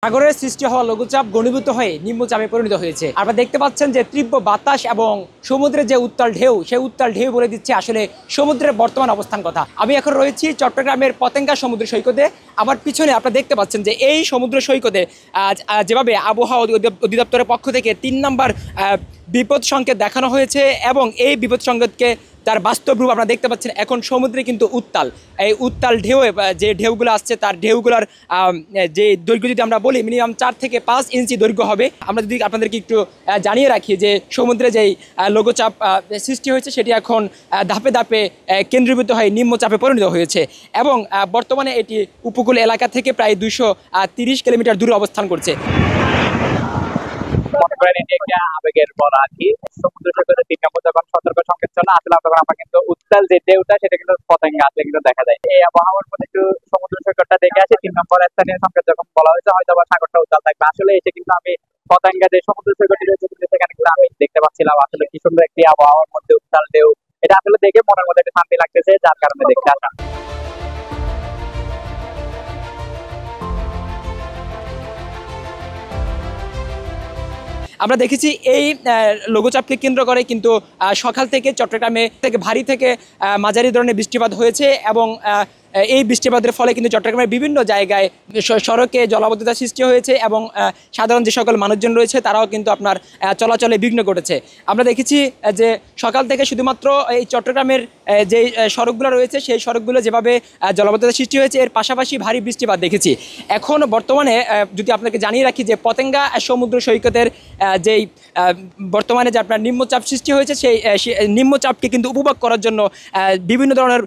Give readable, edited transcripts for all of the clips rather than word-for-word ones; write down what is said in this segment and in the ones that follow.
সাগরের সৃষ্টি হওয়া লঘুচাপ ঘনীভূত হয়ে নিম্নচাপে পরিণত হয়েছে। আপনারা দেখতে পাচ্ছেন যে তীব্র বাতাস এবং সমুদ্রের যে উত্তাল ঢেউ, সেই উত্তাল ঢেউ বলে দিচ্ছে আসলে সমুদ্রের বর্তমান অবস্থান কথা। আমি এখন রয়েছি চট্টগ্রামের পতেঙ্গা সমুদ্র সৈকতে। আমার পিছনে আপনারা দেখতে পাচ্ছেন যে এই সমুদ্র সৈকতে যেভাবে আবহাওয়া অধিদপ্তরের পক্ষ থেকে ৩ নম্বর বিপদ সংকেত দেখানো হয়েছে এবং এই বিপদ সংকেতকে তার বাস্তব রূপ আপনারা দেখতে পাচ্ছেন। এখন সমুদ্রে কিন্তু উত্তাল, এই উত্তাল ঢেউ যে ঢেউগুলো আসছে তার ঢেউগুলোর যে দৈর্ঘ্য যদি আমরা বলি মিনিমাম 4 থেকে 5 ইঞ্চি দৈর্ঘ্য হবে। আমরা যদি আপনাদেরকে একটু জানিয়ে রাখি যে সমুদ্রে যেই লঘুচাপ সৃষ্টি হয়েছে সেটি এখন ধাপে ধাপে কেন্দ্রীভূত হয়ে নিম্নচাপে পরিণত হয়েছে এবং বর্তমানে এটি উপকূল এলাকা থেকে প্রায় 230 কিলোমিটার দূরে অবস্থান করছে। আবেগের বলা আর কি সমুদ্র সৈকতে 3 নম্বর যখন সতর্ক সংকেত চলে আসলে তখন আমরা কিন্তু উত্তাল যে ঢেউটা সেটা কিন্তু পতেঙ্গা আসলে কিন্তু দেখা যায়। এই আবহাওয়ার মধ্যে একটু সমুদ্র সৈকতটা দেখে আসি। 3 নম্বর স্থানীয় সংকেত যখন বলা হয়েছে হয়তো বা সাগরটা উত্তাল থাকবে। আসলে এসে কিন্তু আমি পতেঙ্গা যে সমুদ্র সৈকতটি রয়েছে সেখানে কিন্তু আমি দেখতে পাচ্ছিলাম আসলে কি সুন্দর একটি আবহাওয়ার মধ্যে উত্তাল ঢেউ। এটা আসলে দেখে মনের মধ্যে একটা শান্তি লাগতেছে, যার কারণে দেখতে আসা। আমরা দেখেছি এই লঘুচাপকে কেন্দ্র করে কিন্তু সকাল থেকে চট্টগ্রামে থেকে ভারী থেকে মাঝারি ধরনের বৃষ্টিপাত হয়েছে এবং এই বৃষ্টিপাতের ফলে কিন্তু চট্টগ্রামের বিভিন্ন জায়গায় সড়কে জলাবদ্ধতা সৃষ্টি হয়েছে এবং সাধারণ যে সকল মানুষজন রয়েছে তারাও কিন্তু আপনার চলাচলে বিঘ্ন ঘটেছে। আমরা দেখেছি যে সকাল থেকে শুধুমাত্র এই চট্টগ্রামের যে সড়কগুলো রয়েছে সেই সড়কগুলো যেভাবে জলাবদ্ধতা সৃষ্টি হয়েছে এর পাশাপাশি ভারী বৃষ্টিপাত দেখেছি। এখন বর্তমানে যদি আপনাকে জানিয়ে রাখি যে পতেঙ্গা সমুদ্র সৈকতের যেই বর্তমানে যে আপনার নিম্নচাপ সৃষ্টি হয়েছে সেই নিম্নচাপকে কিন্তু উপভোগ করার জন্য বিভিন্ন ধরনের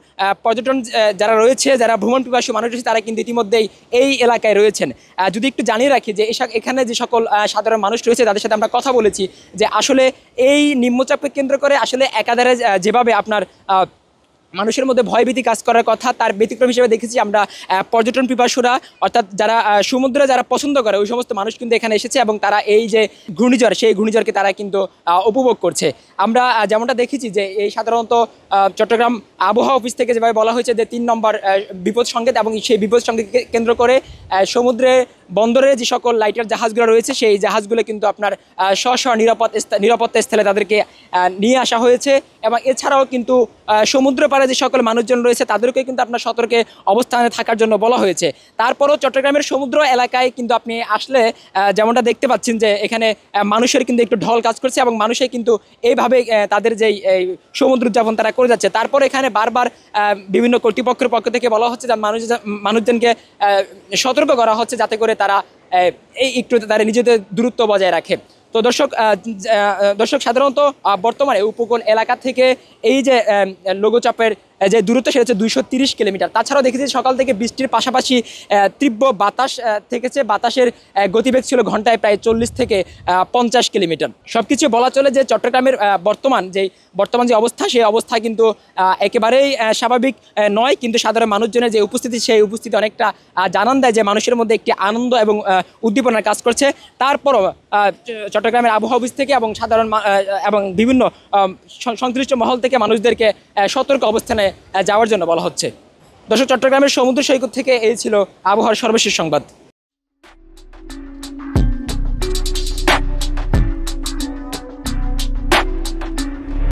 পর্যটন যারা রয়েছে, যারা ভ্রমণ পিপাসু মানুষ রয়েছে তারা কিন্তু ইতিমধ্যেই এই এলাকায় রয়েছেন। যদি একটু জানিয়ে রাখি যে এখানে যে সকল সাধারণ মানুষ রয়েছে তাদের সাথে আমরা কথা বলেছি যে আসলে এই নিম্নচাপকে কেন্দ্র করে আসলে একাধারে যেভাবে আপনার মানুষের মধ্যে ভয়ভীতি কাজ করার কথা তার ব্যতিক্রম হিসেবে দেখেছি আমরা পর্যটন পিপাসুরা অর্থাৎ যারা সমুদ্রে যারা পছন্দ করে ওই সমস্ত মানুষ কিন্তু এখানে এসেছে এবং তারা এই যে ঘূর্ণিঝড় সেই ঘূর্ণিঝড়কে তারা কিন্তু উপভোগ করছে। আমরা যেমনটা দেখেছি যে এই সাধারণত চট্টগ্রাম আবহাওয়া অফিস থেকে যেভাবে বলা হয়েছে যে 3 নম্বর বিপদ সংকেত এবং সেই বিপদ সংকেতকে কেন্দ্র করে সমুদ্রে বন্দরে যে সকল লাইটার জাহাজগুলো রয়েছে সেই জাহাজগুলো কিন্তু আপনার স্ব নিরাপত্তা স্থলে তাদেরকে নিয়ে আসা হয়েছে এবং এছাড়াও কিন্তু সমুদ্র পাড়ে যে সকল মানুষজন রয়েছে তাদেরকে কিন্তু আপনার সতর্কে অবস্থানে থাকার জন্য বলা হয়েছে। তারপরও চট্টগ্রামের সমুদ্র এলাকায় কিন্তু আপনি আসলে যেমনটা দেখতে পাচ্ছেন যে এখানে মানুষের কিন্তু একটু ঢল কাজ করছে এবং মানুষের কিন্তু এইভাবে তাদের যেই সমুদ্র উদযাপন তারা করে যাচ্ছে। তারপর এখানে বারবার বিভিন্ন কর্তৃপক্ষের পক্ষ থেকে বলা হচ্ছে যে মানুষজনকে সতর্ক করা হচ্ছে যাতে করে তারা এই একটু তারা নিজেদের দূরত্ব বজায় রাখে। তো দর্শক সাধারণত বর্তমানে উপকূল এলাকা থেকে এই যে লঘুচাপের যে দূরত্ব সেটা হচ্ছে 230 কিলোমিটার। তাছাড়াও দেখেছি সকাল থেকে বৃষ্টির পাশাপাশি তীব্র বাতাস থেকেছে, বাতাসের গতিবেগ ছিল ঘন্টায় প্রায় 40 থেকে 50 কিলোমিটার। সব কিছু বলা চলে যে চট্টগ্রামের বর্তমান যে অবস্থা সেই অবস্থা কিন্তু একেবারেই স্বাভাবিক নয়, কিন্তু সাধারণ মানুষজনের যে উপস্থিতি সেই উপস্থিতি অনেকটা জানান দেয় যে মানুষের মধ্যে একটি আনন্দ এবং উদ্দীপনার কাজ করছে। তারপরও চট্টগ্রামের আবহাওয়া অফিস থেকে এবং সাধারণ এবং বিভিন্ন সংশ্লিষ্ট মহল থেকে মানুষদেরকে সতর্ক অবস্থানে যাওয়ার জন্য বলা হচ্ছে। দর্শক, চট্টগ্রামের সমুদ্র সৈকত থেকে এই ছিল আবহাওয়ার সর্বশেষ সংবাদ।